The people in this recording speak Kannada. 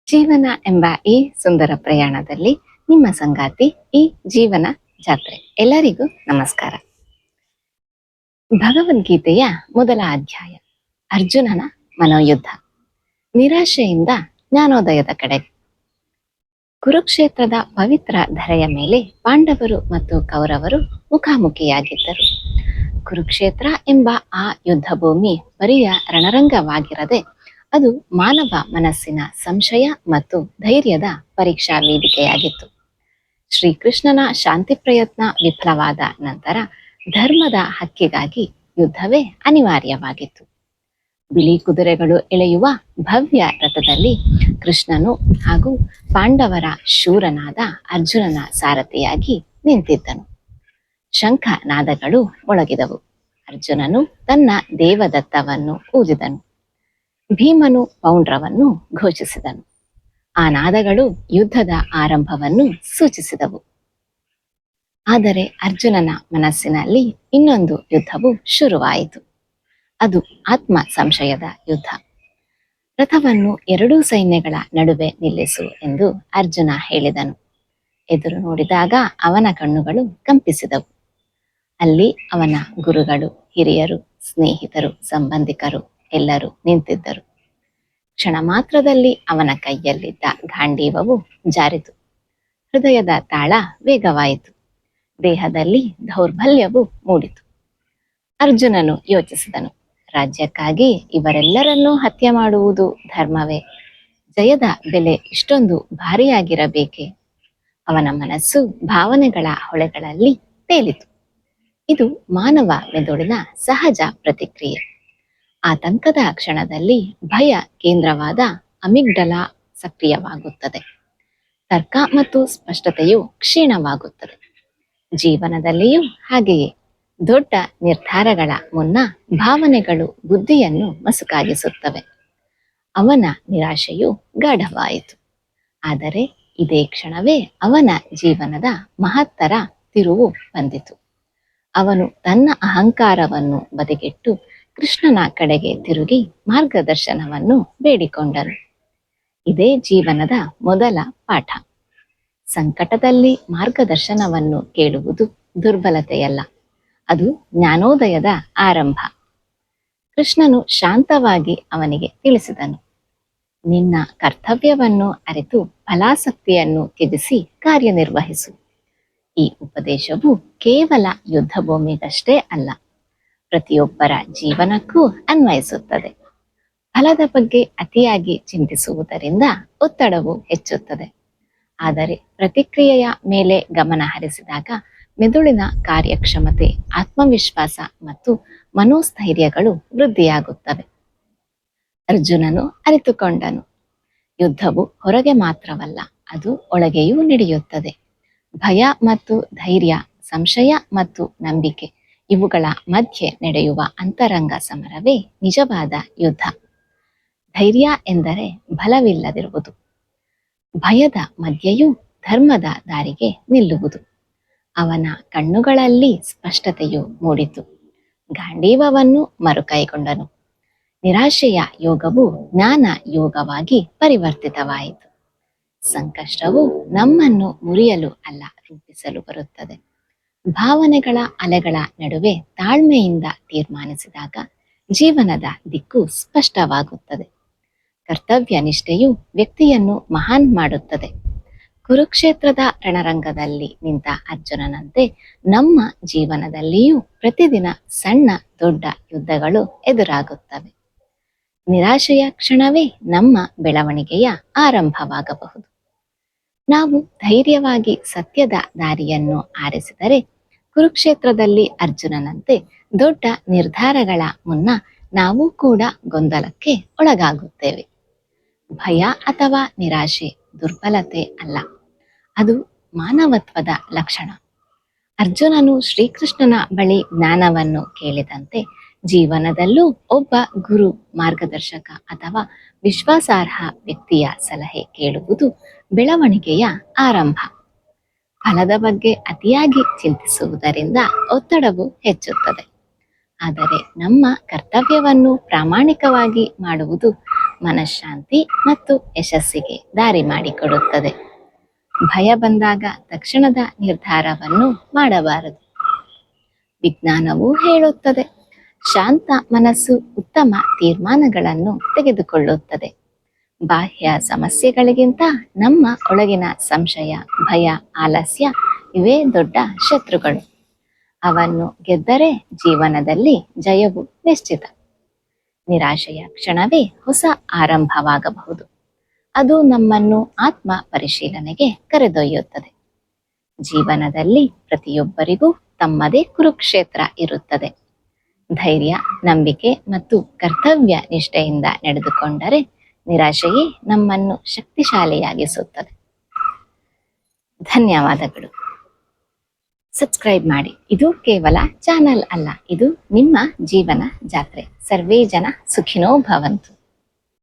ಜೀವನ ಎಂಬ ಈ ಸುಂದರ ಪ್ರಯಾಣದಲ್ಲಿ ನಿಮ್ಮ ಸಂಗಾತಿ ಈ ಜೀವನ ಜಾತ್ರೆ. ಎಲ್ಲರಿಗೂ ನಮಸ್ಕಾರ. ಭಗವದ್ಗೀತೆಯ ಮೊದಲ ಅಧ್ಯಾಯ, ಅರ್ಜುನನ ಮನೋಯುದ್ಧ. ನಿರಾಶೆಯಿಂದ ಜ್ಞಾನೋದಯದ ಕಡೆಗೆ. ಕುರುಕ್ಷೇತ್ರದ ಪವಿತ್ರ ಧರೆಯ ಮೇಲೆ ಪಾಂಡವರು ಮತ್ತು ಕೌರವರು ಮುಖಾಮುಖಿಯಾಗಿದ್ದರು. ಕುರುಕ್ಷೇತ್ರ ಎಂಬ ಆ ಯುದ್ಧ ಭೂಮಿ ಬರಿಯ ರಣರಂಗವಾಗಿರದೆ ಅದು ಮಾನವ ಮನಸ್ಸಿನ ಸಂಶಯ ಮತ್ತು ಧೈರ್ಯದ ಪರೀಕ್ಷಾ ವೇದಿಕೆಯಾಗಿತ್ತು. ಶ್ರೀಕೃಷ್ಣನ ಶಾಂತಿ ಪ್ರಯತ್ನ ವಿಫಲವಾದ ನಂತರ ಧರ್ಮದ ಹಕ್ಕಿಗಾಗಿ ಯುದ್ಧವೇ ಅನಿವಾರ್ಯವಾಗಿತ್ತು. ಬಿಳಿ ಕುದುರೆಗಳು ಎಳೆಯುವ ಭವ್ಯ ರಥದಲ್ಲಿ ಕೃಷ್ಣನು ಹಾಗೂ ಪಾಂಡವರ ಶೂರನಾದ ಅರ್ಜುನನ ಸಾರಥಿಯಾಗಿ ನಿಂತಿದ್ದನು. ಶಂಖ ನಾದಗಳು ಮೊಳಗಿದವು. ಅರ್ಜುನನು ತನ್ನ ದೇವದತ್ತವನ್ನು ಊದಿದನು. ಭೀಮನು ಪೌಂಡ್ರವನ್ನು ಘೋಷಿಸಿದನು. ಆ ನಾದಗಳು ಯುದ್ಧದ ಆರಂಭವನ್ನು ಸೂಚಿಸಿದವು. ಆದರೆ ಅರ್ಜುನನ ಮನಸ್ಸಿನಲ್ಲಿ ಇನ್ನೊಂದು ಯುದ್ಧವು ಶುರುವಾಯಿತು. ಅದು ಆತ್ಮ ಸಂಶಯದ ಯುದ್ಧ. ರಥವನ್ನು ಎರಡೂ ಸೈನ್ಯಗಳ ನಡುವೆ ನಿಲ್ಲಿಸು ಎಂದು ಅರ್ಜುನ ಹೇಳಿದನು. ಎದುರು ನೋಡಿದಾಗ ಅವನ ಕಣ್ಣುಗಳು ಕಂಪಿಸಿದವು. ಅಲ್ಲಿ ಅವನ ಗುರುಗಳು, ಹಿರಿಯರು, ಸ್ನೇಹಿತರು, ಸಂಬಂಧಿಕರು ಎಲ್ಲರೂ ನಿಂತಿದ್ದರು. ಕ್ಷಣ ಮಾತ್ರದಲ್ಲಿ ಅವನ ಕೈಯಲ್ಲಿದ್ದ ಗಾಂಡೀವವು ಜಾರಿತು. ಹೃದಯದ ತಾಳ ವೇಗವಾಯಿತು. ದೇಹದಲ್ಲಿ ದೌರ್ಬಲ್ಯವು ಮೂಡಿತು. ಅರ್ಜುನನು ಯೋಚಿಸಿದನು, ರಾಜ್ಯಕ್ಕಾಗಿ ಇವರೆಲ್ಲರನ್ನೂ ಹತ್ಯೆ ಮಾಡುವುದು ಧರ್ಮವೇ? ಜಯದ ಬೆಲೆ ಇಷ್ಟೊಂದು ಭಾರಿಯಾಗಿರಬೇಕೆ? ಅವನ ಮನಸ್ಸು ಭಾವನೆಗಳ ಹೊಳೆಗಳಲ್ಲಿ ತೇಲಿತು. ಇದು ಮಾನವ ಮೆದುಳಿನ ಸಹಜ ಪ್ರತಿಕ್ರಿಯೆ. ಆತಂಕದ ಕ್ಷಣದಲ್ಲಿ ಭಯ ಕೇಂದ್ರವಾದ ಅಮಿಗ್ಡಲಾ ಸಕ್ರಿಯವಾಗುತ್ತದೆ. ತರ್ಕ ಮತ್ತು ಸ್ಪಷ್ಟತೆಯು ಕ್ಷೀಣವಾಗುತ್ತದೆ. ಜೀವನದಲ್ಲಿಯೂ ಹಾಗೆಯೇ ದೊಡ್ಡ ನಿರ್ಧಾರಗಳ ಮುನ್ನ ಭಾವನೆಗಳು ಬುದ್ಧಿಯನ್ನು ಮಸುಕಾಗಿಸುತ್ತವೆ. ಅವನ ನಿರಾಶೆಯು ಗಾಢವಾಯಿತು. ಆದರೆ ಇದೇ ಕ್ಷಣವೇ ಅವನ ಜೀವನದ ಮಹತ್ತರ ತಿರುವು ಬಂದಿತು. ಅವನು ತನ್ನ ಅಹಂಕಾರವನ್ನು ಬದಿಗಿಟ್ಟು ಕೃಷ್ಣನ ಕಡೆಗೆ ತಿರುಗಿ ಮಾರ್ಗದರ್ಶನವನ್ನು ಬೇಡಿಕೊಂಡನು. ಇದೇ ಜೀವನದ ಮೊದಲ ಪಾಠ. ಸಂಕಟದಲ್ಲಿ ಮಾರ್ಗದರ್ಶನವನ್ನು ಕೇಳುವುದು ದುರ್ಬಲತೆಯಲ್ಲ, ಅದು ಜ್ಞಾನೋದಯದ ಆರಂಭ. ಕೃಷ್ಣನು ಶಾಂತವಾಗಿ ಅವನಿಗೆ ತಿಳಿಸಿದನು, ನಿನ್ನ ಕರ್ತವ್ಯವನ್ನು ಅರಿತು ಫಲಾಸಕ್ತಿಯನ್ನು ತ್ಯಜಿಸಿ ಕಾರ್ಯನಿರ್ವಹಿಸು. ಈ ಉಪದೇಶವು ಕೇವಲ ಯುದ್ಧ ಭೂಮಿಗಷ್ಟೇ ಅಲ್ಲ, ಪ್ರತಿಯೊಬ್ಬರ ಜೀವನಕ್ಕೂ ಅನ್ವಯಿಸುತ್ತದೆ. ಫಲದ ಬಗ್ಗೆ ಅತಿಯಾಗಿ ಚಿಂತಿಸುವುದರಿಂದ ಒತ್ತಡವು ಹೆಚ್ಚುತ್ತದೆ. ಆದರೆ ಪ್ರತಿಕ್ರಿಯೆಯ ಮೇಲೆ ಗಮನ ಹರಿಸಿದಾಗ ಮೆದುಳಿನ ಕಾರ್ಯಕ್ಷಮತೆ, ಆತ್ಮವಿಶ್ವಾಸ ಮತ್ತು ಮನೋಸ್ಥೈರ್ಯಗಳು ವೃದ್ಧಿಯಾಗುತ್ತವೆ. ಅರ್ಜುನನು ಅರಿತುಕೊಂಡನು, ಯುದ್ಧವು ಹೊರಗೆ ಮಾತ್ರವಲ್ಲ, ಅದು ಒಳಗೆಯೂ ನಡೆಯುತ್ತದೆ. ಭಯ ಮತ್ತು ಧೈರ್ಯ, ಸಂಶಯ ಮತ್ತು ನಂಬಿಕೆ, ಇವುಗಳ ಮಧ್ಯೆ ನಡೆಯುವ ಅಂತರಂಗ ಸಮರವೇ ನಿಜವಾದ ಯುದ್ಧ. ಧೈರ್ಯ ಎಂದರೆ ಬಲವಿಲ್ಲದಿರುವುದು. ಭಯದ ಮಧ್ಯೆಯೂ ಧರ್ಮದ ದಾರಿಗೆ ನಿಲ್ಲುವುದು. ಅವನ ಕಣ್ಣುಗಳಲ್ಲಿ ಸ್ಪಷ್ಟತೆಯು ಮೂಡಿತು. ಗಾಂಡೀವವನ್ನು ಮರುಕೈಗೊಂಡನು. ನಿರಾಶೆಯ ಯೋಗವು ಜ್ಞಾನ ಯೋಗವಾಗಿ ಪರಿವರ್ತಿತವಾಯಿತು. ಸಂಕಷ್ಟವು ನಮ್ಮನ್ನು ಮುರಿಯಲು ಅಲ್ಲ, ರೂಪಿಸಲು ಬರುತ್ತದೆ. ಭಾವನೆಗಳ ಅಲೆಗಳ ನಡುವೆ ತಾಳ್ಮೆಯಿಂದ ತೀರ್ಮಾನಿಸಿದಾಗ ಜೀವನದ ದಿಕ್ಕು ಸ್ಪಷ್ಟವಾಗುತ್ತದೆ. ಕರ್ತವ್ಯ ನಿಷ್ಠೆಯು ವ್ಯಕ್ತಿಯನ್ನು ಮಹಾನ್ ಮಾಡುತ್ತದೆ. ಕುರುಕ್ಷೇತ್ರದ ರಣರಂಗದಲ್ಲಿ ನಿಂತ ಅರ್ಜುನನಂತೆ ನಮ್ಮ ಜೀವನದಲ್ಲಿಯೂ ಪ್ರತಿದಿನ ಸಣ್ಣ ದೊಡ್ಡ ಯುದ್ಧಗಳು ಎದುರಾಗುತ್ತವೆ. ನಿರಾಶೆಯ ಕ್ಷಣವೇ ನಮ್ಮ ಬೆಳವಣಿಗೆಯ ಆರಂಭವಾಗಬಹುದು. ನಾವು ಧೈರ್ಯವಾಗಿ ಸತ್ಯದ ದಾರಿಯನ್ನು ಆರಿಸಿದರೆ ಕುರುಕ್ಷೇತ್ರದಲ್ಲಿ ಅರ್ಜುನನಂತೆ ದೊಡ್ಡ ನಿರ್ಧಾರಗಳ ಮುನ್ನ ನಾವು ಕೂಡ ಗೊಂದಲಕ್ಕೆ ಒಳಗಾಗುತ್ತೇವೆ. ಭಯ ಅಥವಾ ನಿರಾಶೆ ದುರ್ಬಲತೆ ಅಲ್ಲ, ಅದು ಮಾನವತ್ವದ ಲಕ್ಷಣ. ಅರ್ಜುನನು ಶ್ರೀಕೃಷ್ಣನ ಬಳಿ ಜ್ಞಾನವನ್ನು ಕೇಳಿದಂತೆ ಜೀವನದಲ್ಲೂ ಒಬ್ಬ ಗುರು, ಮಾರ್ಗದರ್ಶಕ ಅಥವಾ ವಿಶ್ವಾಸಾರ್ಹ ವ್ಯಕ್ತಿಯ ಸಲಹೆ ಕೇಳುವುದು ಬೆಳವಣಿಗೆಯ ಆರಂಭ. ಫಲದ ಬಗ್ಗೆ ಅತಿಯಾಗಿ ಚಿಂತಿಸುವುದರಿಂದ ಒತ್ತಡವು ಹೆಚ್ಚುತ್ತದೆ. ಆದರೆ ನಮ್ಮ ಕರ್ತವ್ಯವನ್ನು ಪ್ರಾಮಾಣಿಕವಾಗಿ ಮಾಡುವುದು ಮನಃಶಾಂತಿ ಮತ್ತು ಯಶಸ್ಸಿಗೆ ದಾರಿ ಮಾಡಿಕೊಡುತ್ತದೆ. ಭಯ ಬಂದಾಗ ತಕ್ಷಣದ ನಿರ್ಧಾರವನ್ನು ಮಾಡಬಾರದು. ವಿಜ್ಞಾನವು ಹೇಳುತ್ತದೆ, ಶಾಂತ ಮನಸ್ಸು ಉತ್ತಮ ತೀರ್ಮಾನಗಳನ್ನು ತೆಗೆದುಕೊಳ್ಳುತ್ತದೆ. ಬಾಹ್ಯ ಸಮಸ್ಯೆಗಳಿಗಿಂತ ನಮ್ಮ ಒಳಗಿನ ಸಂಶಯ, ಭಯ, ಆಲಸ್ಯ ಇವೇ ದೊಡ್ಡ ಶತ್ರುಗಳು. ಅವನ್ನು ಗೆದ್ದರೆ ಜೀವನದಲ್ಲಿ ಜಯವು ನಿಶ್ಚಿತ. ನಿರಾಶೆಯ ಕ್ಷಣವೇ ಹೊಸ ಆರಂಭವಾಗಬಹುದು. ಅದು ನಮ್ಮನ್ನು ಆತ್ಮ ಪರಿಶೀಲನೆಗೆ ಕರೆದೊಯ್ಯುತ್ತದೆ. ಜೀವನದಲ್ಲಿ ಪ್ರತಿಯೊಬ್ಬರಿಗೂ ತಮ್ಮದೇ ಕುರುಕ್ಷೇತ್ರ ಇರುತ್ತದೆ. ಧೈರ್ಯ, ನಂಬಿಕೆ ಮತ್ತು ಕರ್ತವ್ಯ ನಿಷ್ಠೆಯಿಂದ ನಡೆದುಕೊಂಡರೆ ನಿರಾಶೆಯೇ ನಮ್ಮನ್ನು ಶಕ್ತಿಶಾಲಿಯಾಗಿಸುತ್ತದೆ. ಧನ್ಯವಾದಗಳು. ಸಬ್ಸ್ಕ್ರೈಬ್ ಮಾಡಿ. ಇದು ಕೇವಲ ಚಾನಲ್ ಅಲ್ಲ, ಇದು ನಿಮ್ಮ ಜೀವನ ಜಾತ್ರೆ. ಸರ್ವೇ ಜನ ಸುಖಿನೋ ಭವಂತು.